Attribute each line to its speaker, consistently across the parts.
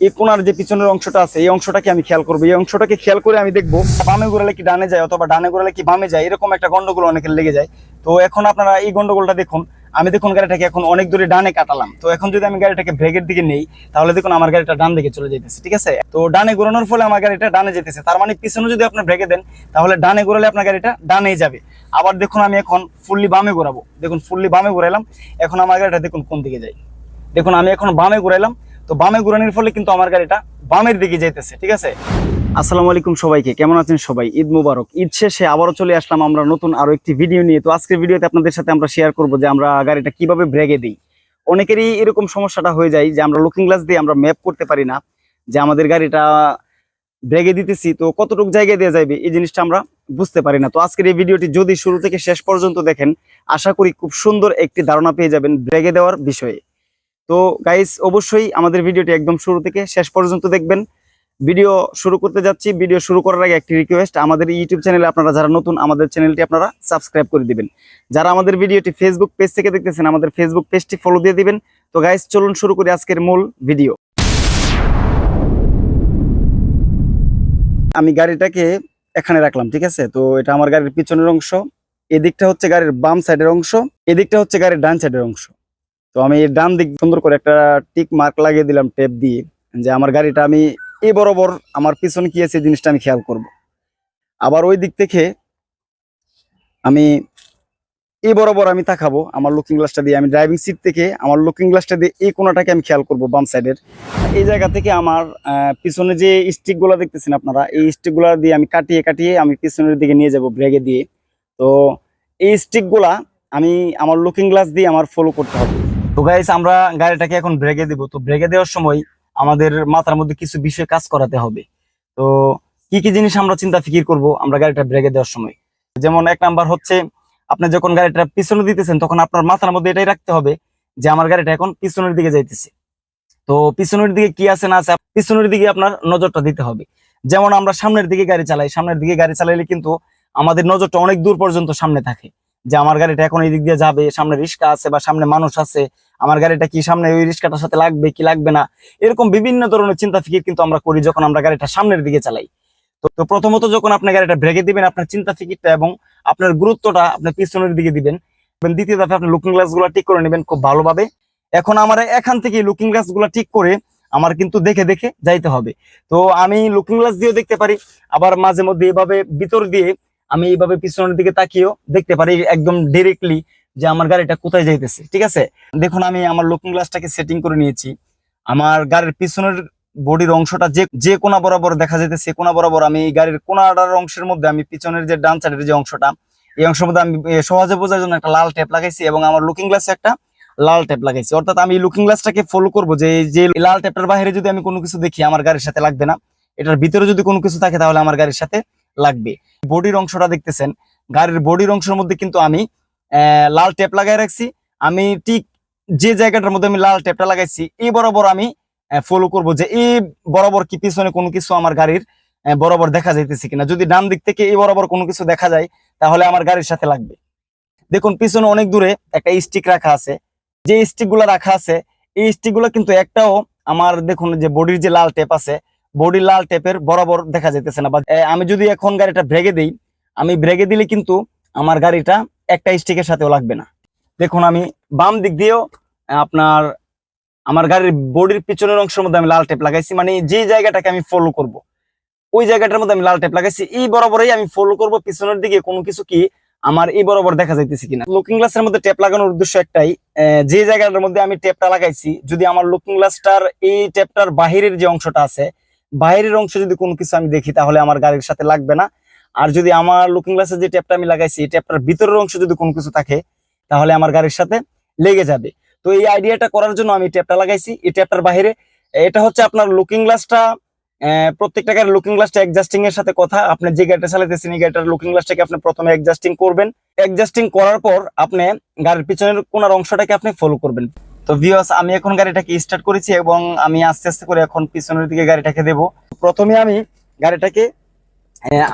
Speaker 1: এই কোনার যে পিছনের অংশটা আছে এই অংশটাকে আমি খেয়াল করবো। এই অংশটাকে খেয়াল করে আমি দেখবো বামে ঘোরালে কি ডানে যায় অথবা ডানে ঘোরালে কি বামে যায়, এরকম একটা গন্ডগোল অনেকের লেগে যায়। তো এখন আপনারা এই গন্ডগোলটা দেখুন। আমি দেখুন গাড়িটাকে এখন অনেক দূরে ডানে কাটালাম, তো এখন যদি আমি গাড়িটাকে ব্রেকের দিকে নেই তাহলে দেখুন আমার গাড়িটা ডান দিকে চলে যেতেছে। ঠিক আছে, তো ডানে ঘোরানোর ফলে আমার গাড়িটা ডানে যেতেছে, তার মানে পিছনে যদি আপনি ব্রেকে দেন তাহলে ডানে ঘোরালে আপনার গাড়িটা ডানেই যাবে। আবার দেখুন আমি এখন ফুললি বামে ঘোরাবো, দেখুন ফুললি বামে ঘোরাইলাম, এখন আমার গাড়িটা দেখুন কোন দিকে যায়। দেখুন আমি এখন বামে ঘুরাইলাম, তো বামে ঘুরানোর ফলে কিন্তু আমার গাড়িটা বামের দিকে যাইতেছে। ঠিক আছে, আসসালামু আলাইকুম সবাইকে, কেমন আছেন সবাই? ঈদ মুবারক। ঈদ শেষে আবারও চলে আসলাম আমরা নতুন আরো একটি ভিডিও নিয়ে। তো আজকের ভিডিওতে আপনাদের সাথে আমরা শেয়ার করব যে আমরা গাড়িটা কিভাবে ব্রেকে দিই। অনেকেরই এরকম সমস্যাটা হয়ে যায় যে আমরা লুকিং গ্লাস দিয়ে আমরা ম্যাপ করতে পারি না যে আমাদের গাড়িটা ব্রেকে দিতেছি তো কতটুকু জায়গায় দিয়ে যাবে, এই জিনিসটা আমরা বুঝতে পারি না। তো আজকের এই ভিডিওটি যদি শুরু থেকে শেষ পর্যন্ত দেখেন আশা করি খুব সুন্দর একটি ধারণা পেয়ে যাবেন ব্রেকে দেওয়ার বিষয়ে। তো গাইস অবশ্যই আমাদের ভিডিওটি একদম শুরু থেকে শেষ পর্যন্ত দেখবেন। ভিডিও শুরু করতে যাচ্ছি, ভিডিও শুরু করার আগে একটি রিকোয়েস্ট, আমাদের ইউটিউব চ্যানেলে আপনারা যারা নতুন আমাদের চ্যানেলটি আপনারা সাবস্ক্রাইব করে দিবেন। যারা আমাদের ভিডিওটি ফেসবুক পেজ থেকে দেখতেছেন আমাদের ফেসবুক পেজটি ফলো দিয়ে দিবেন। তো গাইস চলুন শুরু করি আজকের মূল ভিডিও। আমি গাড়িটাকে এখানে রাখলাম, ঠিক আছে। তো এটা আমার গাড়ির পিছনের অংশ, এদিকটা হচ্ছে গাড়ির বাম সাইডের অংশ, এদিকটা হচ্ছে গাড়ির ডান সাইডের অংশ। তো আমি এর ডান দিক সুন্দর করে একটা টিক মার্ক লাগিয়ে দিলাম টেপ দিয়ে, যে আমার গাড়িটা আমি এই বরাবর আমার পিছনে কি আছে জিনিসটা আমি খেয়াল করব। আবার ওই দিক থেকে আমি এই বরাবর আমি তাকাবো আমার লুকিং গ্লাসটা দিয়ে, আমি ড্রাইভিং সিট থেকে আমার লুকিং গ্লাসটা দিয়ে এই কোণাটাকে আমি খেয়াল করব বাম সাইডের। এই জায়গা থেকে আমার পিছনে যে স্টিক গুলা দেখতেছেন আপনারা, এই স্টিক গুলা দিয়ে আমি কাটিয়ে কাটিয়ে আমি পিছনের দিকে নিয়ে যাব ব্রেকে দিয়ে। তো এই স্টিক গুলা আমি আমার লুকিং গ্লাস দিয়ে আমার ফলো করতে হবে। তো গাইস আমরা গাড়িটাকে এখন ব্রেকে দিব। তো ব্রেকে দেওয়ার সময় আমাদের মাথার মধ্যে কিছু বিষয় কাজ করাতে হবে। তো কি কি জিনিস আমরা চিন্তা ফিকির করব আমরা গাড়িটা ব্রেকে দেওয়ার সময়? যেমন এক নাম্বার হচ্ছে, আপনি যখন গাড়িটা পিছনে দিতেছেন তখন আপনার মাথার মধ্যে এটাই রাখতে হবে যে আমার গাড়িটা এখন পিছনের দিকে যাইতেছে। তো পিছনের দিকে কি আছে না আছে পিছনের দিকে আপনার নজরটা দিতে হবে। যেমন আমরা সামনের দিকে গাড়ি চালাই, সামনের দিকে গাড়ি চালাইলে কিন্তু আমাদের নজরটা অনেক দূর পর্যন্ত সামনে থাকে, যে আমার গাড়িটা এখন এই দিক দিয়ে যাবে, সামনে রিস্কা আছে বা সামনে মানুষ আছে, আমার গাড়িটা কি সামনে ওই রিস্কাটার সাথে লাগবে কি লাগবে না, এরকম বিভিন্ন ধরনের চিন্তা ফিকির কিন্তু আমরা করি যখন আমরা গাড়িটা সামনের দিকে চালাই। তো প্রথমত যখন আপনি গাড়িটা ব্রেকে দিবেন আপনার চিন্তা ফিকিরটা এবং আপনার গুরুত্বটা আপনি পিছনের দিকে দিবেন। দ্বিতীয় ধাপে আপনি লুকিং গ্লাস গুলা ঠিক করে নেবেন খুব ভালোভাবে। এখন আমার এখান থেকে লুকিং গ্লাস গুলা ঠিক করে আমার কিন্তু দেখে দেখে যাইতে হবে। তো আমি লুকিং গ্লাস দিয়েও দেখতে পারি, আবার মাঝে মধ্যে এভাবে ভিতর দিয়ে আমি এইভাবে পিছনের দিকে তাকিয়েও দেখতে পারি একদম ডিরেক্টলি যে আমার গাড়িটা কোথায় যাইতেছে। ঠিক আছে, দেখুন আমি আমার লুকিং গ্লাসটাকে সেটিং করে নিয়েছি। আমার গাড়ির পিছনের বডির অংশটা যে যে কোনা বরাবর দেখা যাইতেছে, কোনা বরাবর আমি গাড়ির কোনাটার অংশের মধ্যে আমি পিছনের যে ডান সাইডের যে অংশটা, এই অংশের মধ্যে আমি সহজে বোঝার জন্য একটা লাল টেপ লাগাইছি এবং আমার লুকিং গ্লাসে একটা লাল টেপ লাগাইছি। অর্থাৎ আমি লুকিং গ্লাসটাকে ফলো করবো যে যে লাল টেপটার বাইরে যদি আমি কোনো কিছু দেখি আমার গাড়ির সাথে লাগবে না, এটার ভিতরে যদি কোনো কিছু থাকে তাহলে আমার গাড়ির সাথে লাগবে। বডির অংশটা দেখতেছেন, গাড়ির বডির অংশের মধ্যে কিন্তু আমি লাল টেপ লাগাই রাখছি। আমি ঠিক যে জায়গাটার মধ্যে আমি লাল টেপটা লাগাইছি এই বরাবর আমি ফলো করব যে এই বরাবর কি পিছনে কোনো কিছু আমার গাড়ির বরাবর দেখা যাইতেছে কিনা। যদি ডান দিক থেকে এই বরাবর কোনো কিছু দেখা যায় তাহলে আমার গাড়ির সাথে লাগবে। দেখুন পিছনে অনেক দূরে একটা স্টিক রাখা আছে, যে স্টিক গুলা রাখা আছে এই স্টিক গুলা কিন্তু একটাও আমার দেখুন যে বডির যে লাল টেপ আছে বডির লাল টেপের বরাবর দেখা যাইতেছে না। বা আমি যদি এখন গাড়িটা ব্রেকে দিই, আমি ব্রেকে দিলে কিন্তু আমার গাড়িটা একটা স্টিকের সাথেও লাগবে না। দেখুন আমি বাম দিক দিয়েও আপনার আমার গাড়ির বডির পিছনের অংশের মধ্যে আমি লাল টেপ লাগাইছি, মানে যে জায়গাটাকে আমি ফলো করব ওই জায়গাটার মধ্যে আমি লাল টেপ লাগাইছি, এই বরাবরই আমি ফলো করব পিছনের দিকে কোনো কিছু কি আমার এই বরাবর দেখা যাইতেছে কিনা। লুকিং গ্লাসের মধ্যে টেপ লাগানোর উদ্দেশ্য একটাই, যে জায়গাটার মধ্যে আমি টেপটা লাগাইছি যদি আমার লুকিং গ্লাসটার এই টেপটার বাহিরের যে অংশটা আছে বাহিরের অংশ যদি কোনো কিছু আমি দেখি তাহলে আমার গাড়ির সাথে লাগবে না। আর যদি আমার লুকিং গ্লাসের যে টেপটা আমি লাগাইছি এই টেপটার ভিতরের অংশ যদি কোনো কিছু থাকে তাহলে আমার গাড়ির সাথে লেগে যাবে। তো এই আইডিয়াটা করার জন্য আমি টেপটা লাগাইছি। এই টেপটার বাইরে এটা হচ্ছে আপনার লুকিং গ্লাসটা, প্রত্যেকটা গাড়ির লুকিং গ্লাসটা অ্যাডজাস্টিং এর সাথে কথা। আপনি যে গাড়িটা চালাতেছেন এই গাড়িটার লুকিং গ্লাসটাকে আপনি প্রথমে অ্যাডজাস্টিং করবেন, অ্যাডজাস্টিং করার পর আপনি গাড়ির পিছনের কোনার অংশটাকে আপনি ফলো করবেন। তো ভিউয়ার্স আমি এখন গাড়িটাকে স্টার্ট করেছি এবং আমি আস্তে আস্তে করে এখন পিছনের দিকে গাড়িটাকে দেব। প্রথমে আমি গাড়িটাকে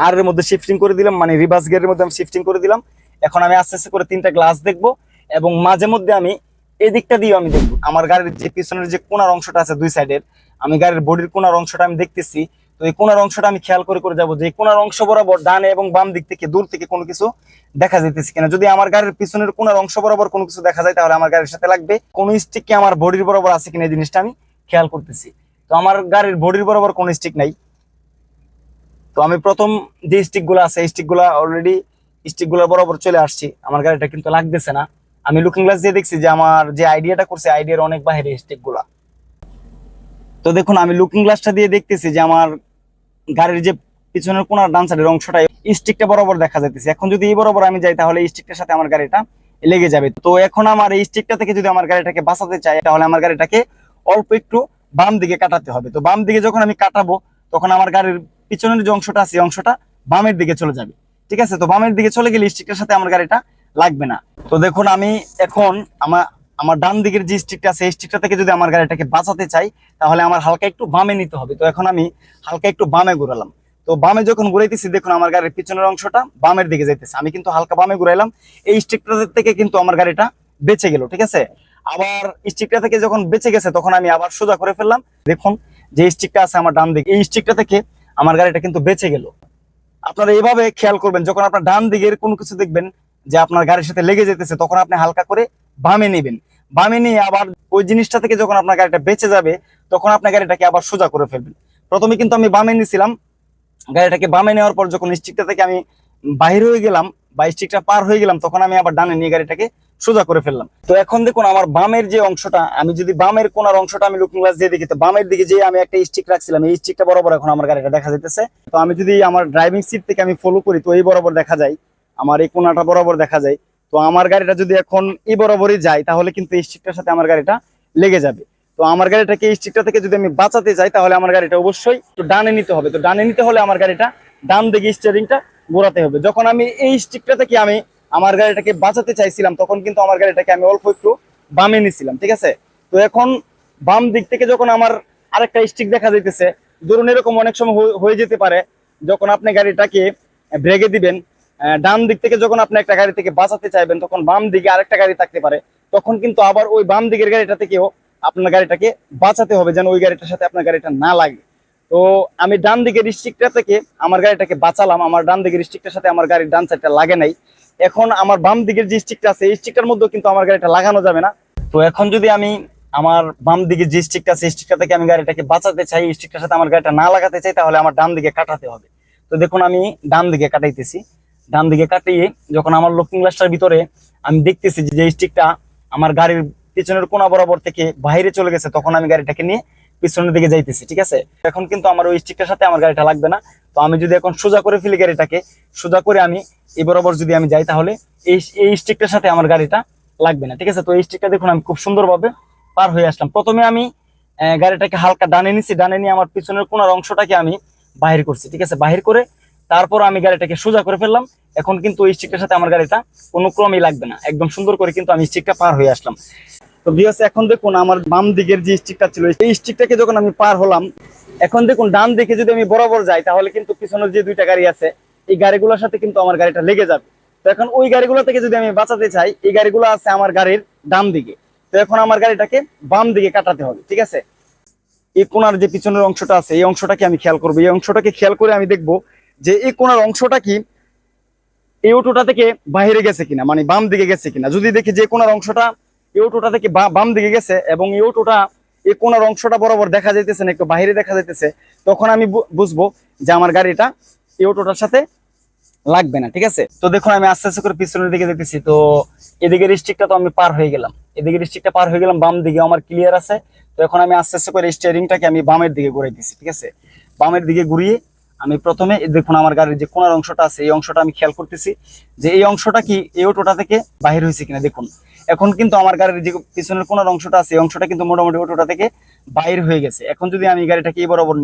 Speaker 1: আর এর মধ্যে শিফটিং করে দিলাম, মানে রিভার্স গিয়ারের মধ্যে আমি শিফটিং করে দিলাম। এখন আমি আস্তে আস্তে করে তিনটা গ্লাস দেখবো এবং মাঝে মধ্যে আমি এই দিকটা দিয়ে আমি দেখবো আমার গাড়ির যে পিছনের যে কোনার অংশটা আছে দুই সাইডের আমি গাড়ির বডির কোনার অংশটা আমি দেখতেছি। তো এই কোনার অংশটা আমি খেয়াল করে করে যাবো যে এই কোনার অংশ বরাবর ডানে এবং বাম দিক থেকে দূর থেকে কোনো কিছু দেখা যাইতেছে কিনা। যদি আমার গাড়ির পিছনের কোনার অংশ বরাবর কোনো কিছু দেখা যায় তাহলে আমার গাড়ির সাথে লাগবে। কোন স্টিক কি আমার বডির বরাবর আছে কিনা এই জিনিসটা আমি খেয়াল করতেছি। তো আমার গাড়ির বডির বরাবর কোনো স্টিক নাই। তো আমি প্রথম যে স্টিক গুলো আছে এই স্টিক গুলা অলরেডি স্টিক গুলো বরাবর চলে আসছি, আমার গাড়িটা কিন্তু লাগতেছে না। আমি লুকিং গ্লাস দিয়ে দেখছি যে আমার যে আইডিয়াটা করছে আইডিয়ার অনেক বাইরে স্টিক গুলা। তো দেখুন আমি লুকিং গ্লাসটা দিয়ে দেখতেছি যে আমার গাড়ির যে পিছনের কোনার ডান সাইডের অংশটা স্টিকটা বরাবর দেখা যাইতেছে। এখন যদি এই বরাবর আমি যাই তাহলে এই স্টিকটার সাথে আমার গাড়িটা লেগে যাবে। তো এখন আমার এই স্টিকটা থেকে যদি আমার গাড়িটাকে বাঁচাতে চাই তাহলে আমার গাড়িটাকে অল্প একটু বাম দিকে কাটাতে হবে। তো বাম দিকে যখন আমি কাটাবো তখন আমার গাড়ির পিছনের যে অংশটা আছে এই অংশটা বামের দিকে চলে যাবে। ঠিক আছে, তো বামের দিকে চলে গেলে স্টিকটার সাথে আমার গাড়িটা লাগবে না। তো দেখুন আমি এখন আমার ডান দিকের যে স্টিকটা আছে এই স্টিকটা থেকে যদি আমার গাড়িটাকে বাঁচাতে চাই তাহলে আমার হালকা একটু বামে নিতে হবে। তো এখন আমি হালকা একটু বামে ঘুরালাম। তো বামে যখন ঘুরাইতেছি দেখুন আমার গাড়ির পিছনের অংশটা বামের দিকে যাইতেছে। আমি কিন্তু হালকা বামে ঘুরাইলাম, এই স্টিকটা থেকে কিন্তু আমার গাড়িটা বেঁচে গেল। ঠিক আছে, আবার স্টিকটা থেকে যখন বেঁচে গেছে তখন আমি আবার সোজা করে ফেললাম। দেখুন যে স্টিকটা আছে আমার ডান দিকে এই স্টিকটা থেকে আমার গাড়িটা কিন্তু বেঁচে গেল। আপনারা এইভাবে খেয়াল করবেন, যখন আপনার ডান দিকের কোনো কিছু দেখবেন যে আপনার গাড়ির সাথে লেগে যেতেছে তখন আপনি হালকা করে বামে নেবেন। বামে নিয়ে আবার ওই জিনিসটা থেকে যখন আপনার গাড়িটা বেঁচে যাবে তখন আপনার গাড়িটাকে আবার সোজা করে ফেলবেন। প্রথমে কিন্তু আমি বামে নিয়েছিলাম, গাড়িটাকে বামে নেওয়ার পর যখন স্টিকটা থেকে আমি বাহির হয়ে গেলাম বা স্টিকটা পার হয়ে গেলাম তখন আমি আবার ডানে নিয়ে গাড়িটাকে সোজা করে ফেললাম। তো এখন দেখুন আমার বামের যে অংশটা, আমি যদি বামের কোনার অংশটা আমি লুকিং গ্লাস দিয়ে দেখি তো বামের দিকে যে আমি একটা স্টিক রাখছিলাম এই স্টিকটা বরাবর এখন আমার গাড়িটা দেখা যাইতেছে। তো আমি যদি আমার ড্রাইভিং সিট থেকে আমি ফলো করি তো এই বরাবর দেখা যায়, আমার এই কোনাটা বরাবর দেখা যায়। তো আমার গাড়িটা যদি এখন এই বরাবরই যায় তাহলে কিন্তু এই স্টিকটার সাথে আমার গাড়িটা লেগে যাবে। তো আমার গাড়িটাকে এই স্টিকটা থেকে যদি আমি বাঁচাতে চাই তাহলে আমার গাড়িটা অবশ্যই ডানে নিতে হবে। তো ডানে নিতে হলে আমার গাড়িটা ডান দিকে স্টিয়ারিংটা ঘোরাতে হবে। যখন আমি এই স্টিকটা থেকে আমি আমার গাড়িটাকে বাঁচাতে চাইছিলাম তখন কিন্তু আমার গাড়িটাকে আমি অল্প একটু বামে নিছিলাম। ঠিক আছে, তো এখন বাম দিক থেকে যখন আমার আরেকটা স্টিক দেখা যাইতেছে, ধরুন এরকম অনেক সময় হয়ে যেতে পারে যখন আপনি গাড়িটাকে ব্রেকে দিবেন, ডান দিক থেকে যখন আপনি একটা গাড়ি থেকে বাঁচাতে চাইবেন তখন বাম দিকে আরেকটা গাড়ি থাকতে পারে, তখন কিন্তু আবার ওই বাম দিকের গাড়িটা থেকেও আপনার গাড়িটাকে বাঁচাতে হবে যেন ওই গাড়িটার সাথে আপনার গাড়িটা না লাগে। তো আমি ডান দিকের স্টিকটা থেকে আমার গাড়িটাকে বাঁচালাম, আমার ডান দিকের স্টিকটার সাথে আমার গাড়ির ডান সাইডটা লাগে নাই। এখন আমার বাম দিকের যে স্টিকটা আছে এই স্টিকটার মধ্যেও কিন্তু আমার গাড়িটা লাগানো যাবে না। তো এখন যদি আমি আমার বাম দিকে যে স্টিকটা আছে স্টিকটা থেকে আমি গাড়িটাকে বাঁচাতে চাই, স্টিকটার সাথে আমার গাড়িটা না লাগাতে চাই তাহলে আমার ডান দিকে কাটাতে হবে। তো দেখুন আমি ডান দিকে কাটাইতেছি, ডান দিকে কাটিয়ে যখন আমার লুকিং গ্লাসটার ভিতরে আমি দেখতেছি যে স্টিকটা আমার গাড়ির পিছনের কোনা বরাবর থেকে বাইরে চলে গেছে তখন আমি গাড়িটাকে নিয়ে পিছনের দিকে যাইতেছি। ঠিক আছে, এখন কিন্তু আমার ওই স্টিকটার সাথে আমার গাড়িটা লাগবে না। তো আমি যদি এখন সোজা করে ফেলি গাড়িটাকে, সোজা করে আমি এই বরাবর যদি আমি যাই তাহলে এই স্টিকটার সাথে আমার গাড়িটা লাগবে না। ঠিক আছে, তো এই স্টিকটা দেখুন আমি খুব সুন্দরভাবে পার হয়ে আসলাম। প্রথমে আমি গাড়িটাকে হালকা ডানে নিছি, ডানে নিয়ে আমার পিছনের কোনার অংশটাকে আমি বাহির করছি। ঠিক আছে, বাহির করে তারপর আমি গাড়িটাকে সোজা করে ফেললাম। এখন কিন্তু এই স্টিকটার সাথে আমার গাড়িটা কোনো ক্রমেই লাগবে না, একদম সুন্দর করে কিন্তু আমি স্টিকটা পার হয়ে আসলাম। তো ভিউয়ার্স এখন দেখুন আমার বাম দিকের যে স্টিকটা ছিল এই স্টিকটাকে যখন আমি পার হলাম, এখন দেখুন ডান দিকে যদি আমি বরাবর যাই তাহলে কিন্তু পিছনের যে দুইটা গাড়ি আছে এই গাড়িগুলোর সাথে কিন্তু আমার গাড়িটা লেগে যাবে। তো এখন ওই গাড়িগুলো থেকে যদি আমি বাঁচাতে চাই, এই গাড়িগুলো আছে আমার গাড়ির ডান দিকে, তো এখন আমার গাড়িটাকে বাম দিকে কাটাতে হবে। ঠিক আছে, এই কোনার যে পিছনের অংশটা আছে এই অংশটাকে আমি খেয়াল করবো, এই অংশটাকে খেয়াল করে আমি দেখবো যে এই কোনার অংশটা কি এই অটোটা থেকে বাইরে গেছে কিনা, মানে বাম দিকে গেছে কিনা। যদি দেখি যে কোনার অংশটা এই অটোটা থেকে বাম দিকে গেছে এবং এই অটোটা এই কোনার অংশটা বরাবর দেখা যাইতেছে না, একটু বাইরে দেখা যাইতেছে, তখন আমি বুঝবো যে আমার গাড়িটা এই অটোটার সাথে লাগবে না। ঠিক আছে, তো দেখুন আমি আস্তে আস্তে করে পিছনের দিকে যেতেছি। তো এদিকের স্টিকটা তো আমি পার হয়ে গেলাম, এদিকের স্টিকটা পার হয়ে গেলাম, বাম দিকে আমার ক্লিয়ার আছে। তো এখন আমি আস্তে আস্তে করে স্টিয়ারিংটাকে আমি বামের দিকে ঘুরাই দিচ্ছি। ঠিক আছে, বামের দিকে ঘুরিয়ে আমি প্রথমে দেখুন আমার গাড়ির যে কোনার অংশটা আছে এই অংশটা আমি খেয়াল করতেছি যে এই অংশটা কি এই অটোটা থেকে বাহির হয়েছে কিনা। দেখুন এখন কিন্তু আমার গাড়ির যে পিছনের কোনার অংশটা আছে এই অংশটা কিন্তু মোটামুটি অটোটা থেকে বাইর হয়ে গেছে। এখন যদি আমি গাড়িটাকে এই বরাবর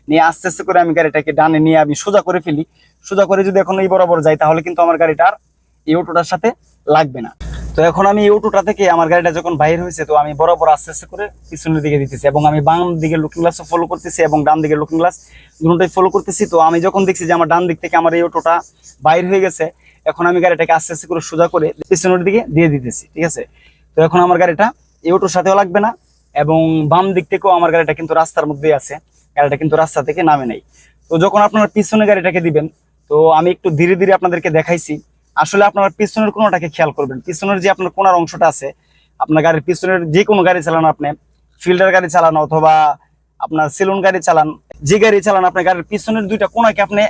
Speaker 1: নিয়ে আস্তে আস্তে করে আমি গাড়িটাকে ডানে নিয়ে আমি সোজা করে ফেলি, সোজা করে যদি এখন এই বরাবর যাই তাহলে কিন্তু আমার গাড়িটার এই অটোটার সাথে লাগবে না। তো এখন আমি এই অটোটা থেকে আমার গাড়িটা যখন বাইর হয়েছে তো আমি বরাবর আস্তে আস্তে করে পিছনের দিকে দিতেছি এবং আমি বাম দিকে লুকিং গ্লাসও ফলো করতেছি এবং ডান দিকে লুকিং গ্লাস দুটোটাই ফলো করতেছি। তো আমি যখন দেখছি যে আমার ডান দিক থেকে আমার এই অটোটা বাইর হয়ে গেছে, এখন আমি গাড়িটাকে আস্তে আস্তে করে সোজা করে পিছনের দিকে দিয়ে দিতেছি। ঠিক আছে, তো এখন আমার গাড়িটা এই অটোর সাথেও লাগবে না এবং বাম দিক থেকেও আমার গাড়িটা কিন্তু রাস্তার মধ্যেই আছে, গাড়িটা কিন্তু রাস্তা থেকে নামে নাই। তো যখন আপনারা পিছনে গাড়িটাকে দিবেন, তো আমি একটু ধীরে ধীরে আপনাদেরকে দেখাইছি। আসলে আপনারা পিছনের কোণাটাকে খেয়াল করবেন, পিছনের যে আপনার কোণার অংশটা আছে, আপনার গাড়ির পিছনের যে কোনো গাড়ি চালান, আপনি ফিল্ডার গাড়ি চালান অথবা আপনার সেলুন গাড়ি চালান, যে গাড়ি চালান, আপনার গাড়ির পিছনের দুইটা কোণাকে আপনি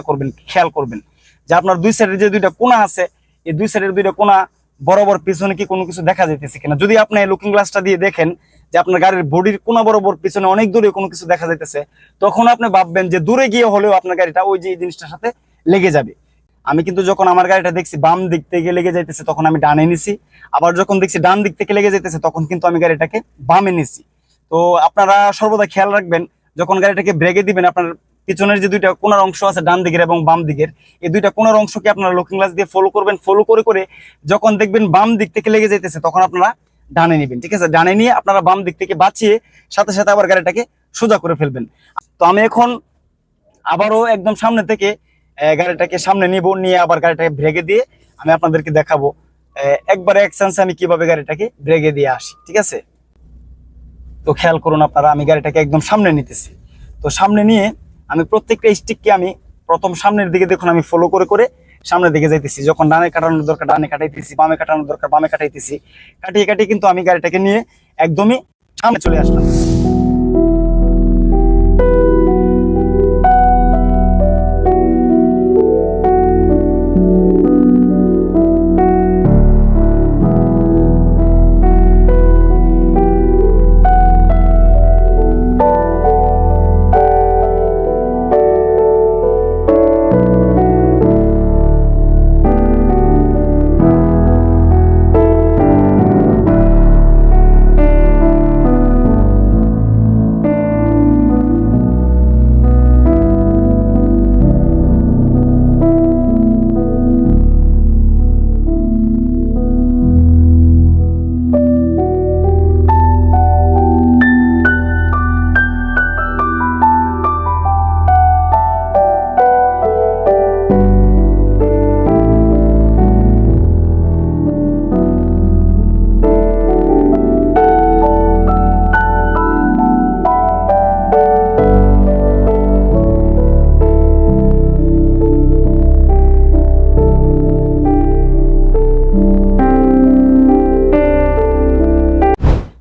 Speaker 1: করবেন, খেয়াল করবেন যে আপনার দুই সাইডের যে দুইটা কোণা আছে, এই দুই সাইডের দুইটা কোণা বরাবর পিছনে কি কোনো কিছু দেখা যাইতেছে কিনা। যদি আপনি লুকিং গ্লাসটা দিয়ে দেখেন যে আপনার গাড়ির বডির কোণা বরাবর পিছনে অনেক দূরে কোনো কিছু দেখা যাইতেছে, তখন আপনি ভাববেন যে দূরে গিয়ে হলেও আপনার গাড়িটা ওই যে জিনিসটার সাথে লেগে যাবে। আমি কিন্তু যখন আমার গাড়িটা দেখছি বাম দিক থেকে লেগে যাইতেছে, তখন আমি ডানে নিছি। আবার যখন দেখছি ডান দিক থেকে লেগে যাইতেছে, তখন কিন্তু আমি গাড়িটাকে বামে নিছি। তো আপনারা সর্বদা খেয়াল রাখবেন, যখন গাড়িটাকে ব্রেকে দিবেন, আপনার পিছনের যে দুইটা কোণার অংশ আছে ডান দিকের এবং বাম দিকের, এই দুইটা কোণার অংশকে আপনারা লুকিং গ্লাস দিয়ে ফলো করবেন। ফলো করে করে যখন দেখবেন বাম দিক থেকে লেগে যাইতেছে, তখন আপনারা ডানে নিবেন। ঠিক আছে, ডানে নিয়ে আপনারা বাম দিক থেকে বাঁচিয়ে সাথে সাথে আবার গাড়িটাকে সোজা করে ফেলবেন। তো আমি এখন আবারও একদম সামনে থেকে গাড়িটাকে সামনে নিব, নিয়ে আবার গাড়িটাকে ব্রেকে দিয়ে আমি আপনাদেরকে দেখাবো একবারে এক চান্সে আমি কিভাবে গাড়িটাকে ব্রেকে দিয়ে আসি। ঠিক আছে, তো খেয়াল করুন আপনারা, আমি গাড়িটাকে একদম সামনে নিতেছি। তো সামনে নিয়ে আমি প্রত্যেকটা স্টিককে আমি প্রথম সামনের দিকে দেখুন আমি ফলো করে করে সামনের দিকে যাইতেছি। যখন ডানে কাটানোর দরকার ডানে কাটাইতেছি, বামে কাটানোর দরকার বামে কাটাইতেছি, কাটিয়ে কাটিয়ে কিন্তু আমি গাড়িটাকে নিয়ে একদমই সামনে চলে আসলাম।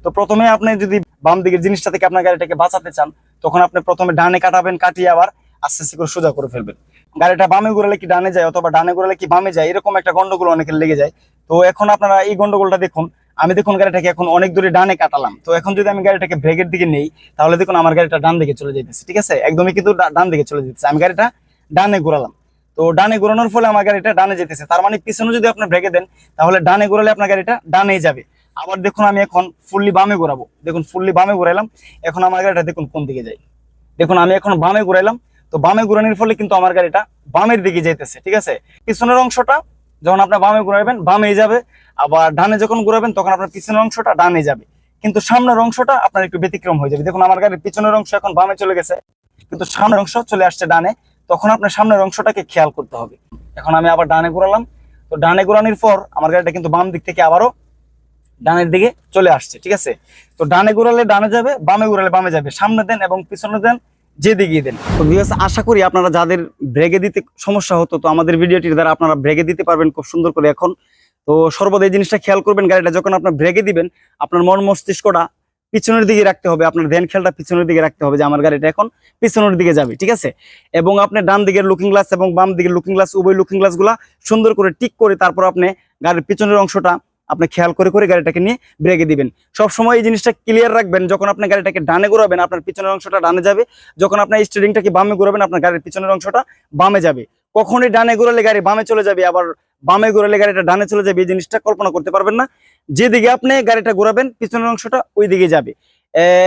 Speaker 1: তো প্রথমে আপনি যদি বাম দিকের জিনিসটা থেকে আপনার গাড়িটাকে বাঁচাতে চান, তখন আপনি প্রথমে ডানে কাটাবেন, কাটিয়ে আবার আস্তে আস্তে করে সোজা করে ফেলবেন। গাড়িটা বামে ঘুরালে কি ডানে যায় অথবা ডানে ঘুরালে কি বামে যায়, এরকম একটা গন্ডগোল অনেকের লেগে যায়। তো এখন আপনারা এই গন্ডগোলটা দেখুন, আমি দেখুন গাড়িটাকে এখন অনেক দূরে ডানে কাটালাম। তো এখন যদি আমি গাড়িটাকে ব্রেকের দিকে নেই, তাহলে দেখুন আমার গাড়িটা ডান দিকে চলে যাইতেছে। ঠিক আছে, একদমই কিন্তু ডান দিকে চলে যেতেছে। আমি গাড়িটা ডানে ঘোরালাম, তো ডানে ঘোরানোর ফলে আমার গাড়িটা ডানে যেতেছে। তার মানে পিছনে যদি আপনি ব্রেকে দেন, তাহলে ডানে ঘোরালে আপনার গাড়িটা ডানে যাবে। আবার দেখুন আমি এখন ফুললি বামে ঘোরাবো, দেখুন ফুললি বামে ঘোরাইলাম, এখন আমার গাড়িটা দেখুন কোন দিকে যায়। দেখুন আমি এখন বামে ঘুরাইলাম, তো বামে ঘুরানোর ফলে কিন্তু আমার গাড়িটা বামের দিকে যাইতেছে। ঠিক আছে, পিছনের অংশটা যখন আপনার বামে ঘুরাবেন বামেই যাবে, আবার ডানে যখন ঘুরাবেন তখন আপনার পিছনের অংশটা ডানে যাবে, কিন্তু সামনের অংশটা আপনার একটু ব্যতিক্রম হয়ে যাবে। দেখুন আমার গাড়ির পিছনের অংশ এখন বামে চলে গেছে, কিন্তু সামনের অংশ চলে আসছে ডানে, তখন আপনার সামনের অংশটাকে খেয়াল করতে হবে। এখন আমি আবার ডানে ঘুরালাম, তো ডানে ঘুরানোর পর আমার গাড়িটা কিন্তু বাম দিক থেকে আবারও ডানের দিকে চলে আসছে। ঠিক আছে, তো ডানে ঘুরালে ডানে যাবে, বামে ঘুরালে বামে যাবে, সামনে দেন এবং পিছনে দেন, যেদিকে দেন। তো ভিউয়ার্স, আশা করি আপনারা যাদের ব্রেকে দিতে সমস্যা হতো, তো আমাদের ভিডিওটির দ্বারা আপনারা ব্রেকে দিতে পারবেন খুব সুন্দর করে এখন। তো সর্বদা এই জিনিসটা খেয়াল করবেন, গাড়িটা যখন আপনার ব্রেকে দিবেন, আপনার মন মস্তিষ্কটা পিছনের দিকে রাখতে হবে, আপনার ধ্যান খেয়ালটা পিছনের দিকে রাখতে হবে যে আমার গাড়িটা এখন পিছনের দিকে যাবে। ঠিক আছে, এবং আপনি ডান দিকের লুকিং গ্লাস এবং বাম দিকের লুকিং গ্লাস, উভয় লুকিং গ্লাস গুলা সুন্দর করে টিক করে তারপর আপনি গাড়ির পিছনের অংশটা আপনি খেয়াল করে করে গাড়িটাকে নিয়ে ব্রেকে দিবেন। সবসময় এই জিনিসটা ক্লিয়ার রাখবেন, যখন আপনি গাড়িটাকে ডানে ঘোরাবেন আপনার পিছনের অংশটা ডানে যাবে, যখন আপনার স্টিয়ারিংটাকে বামে ঘোরাবেন আপনার গাড়ির পিছনের অংশটা বামে যাবে। কখনোই ডানে ঘোরালে গাড়ি বামে চলে যাবে, আবার বামে ঘোরালে গাড়িটা ডানে চলে যাবে, এই জিনিসটা কল্পনা করতে পারবেন না। যেদিকে আপনি গাড়িটা ঘোরাবেন পিছনের অংশটা ওই দিকে যাবে।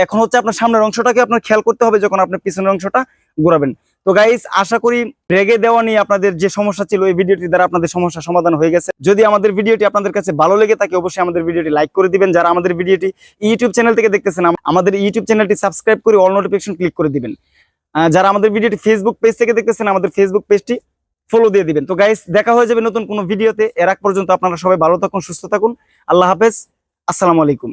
Speaker 1: এখন হচ্ছে আপনার সামনের অংশটাকে আপনার খেয়াল করতে হবে যখন আপনি পিছনের অংশটা ঘোরাবেন। তো গাইস, আশা করি ব্রেকে দেওয়া নিয়ে আপনাদের যে সমস্যা ছিল এই ভিডিওটি দ্বারা আপনাদের সমস্যা সমাধান হয়ে গেছে। যদি আমাদের ভিডিওটি আপনাদের কাছে ভালো লেগে থাকে, অবশ্যই আমাদের ভিডিওটি লাইক করে দিবেন। যারা আমাদের ভিডিওটি ইউটিউব চ্যানেল থেকে দেখতেছেন, আমাদের ইউটিউব চ্যানেলটি সাবস্ক্রাইব করে অল নোটিফিকেশন ক্লিক করে দিবেন। যারা আমাদের ভিডিওটি ফেসবুক পেজ থেকে দেখতেছেন, আমাদের ফেসবুক পেজটি ফলো দিয়ে দিবেন। তো গাইস, দেখা হয়ে যাবে নতুন কোনো ভিডিওতে। এর আগ পর্যন্ত আপনারা সবাই ভালো থাকুন, সুস্থ থাকুন। আল্লাহ হাফেজ, আসসালামু আলাইকুম।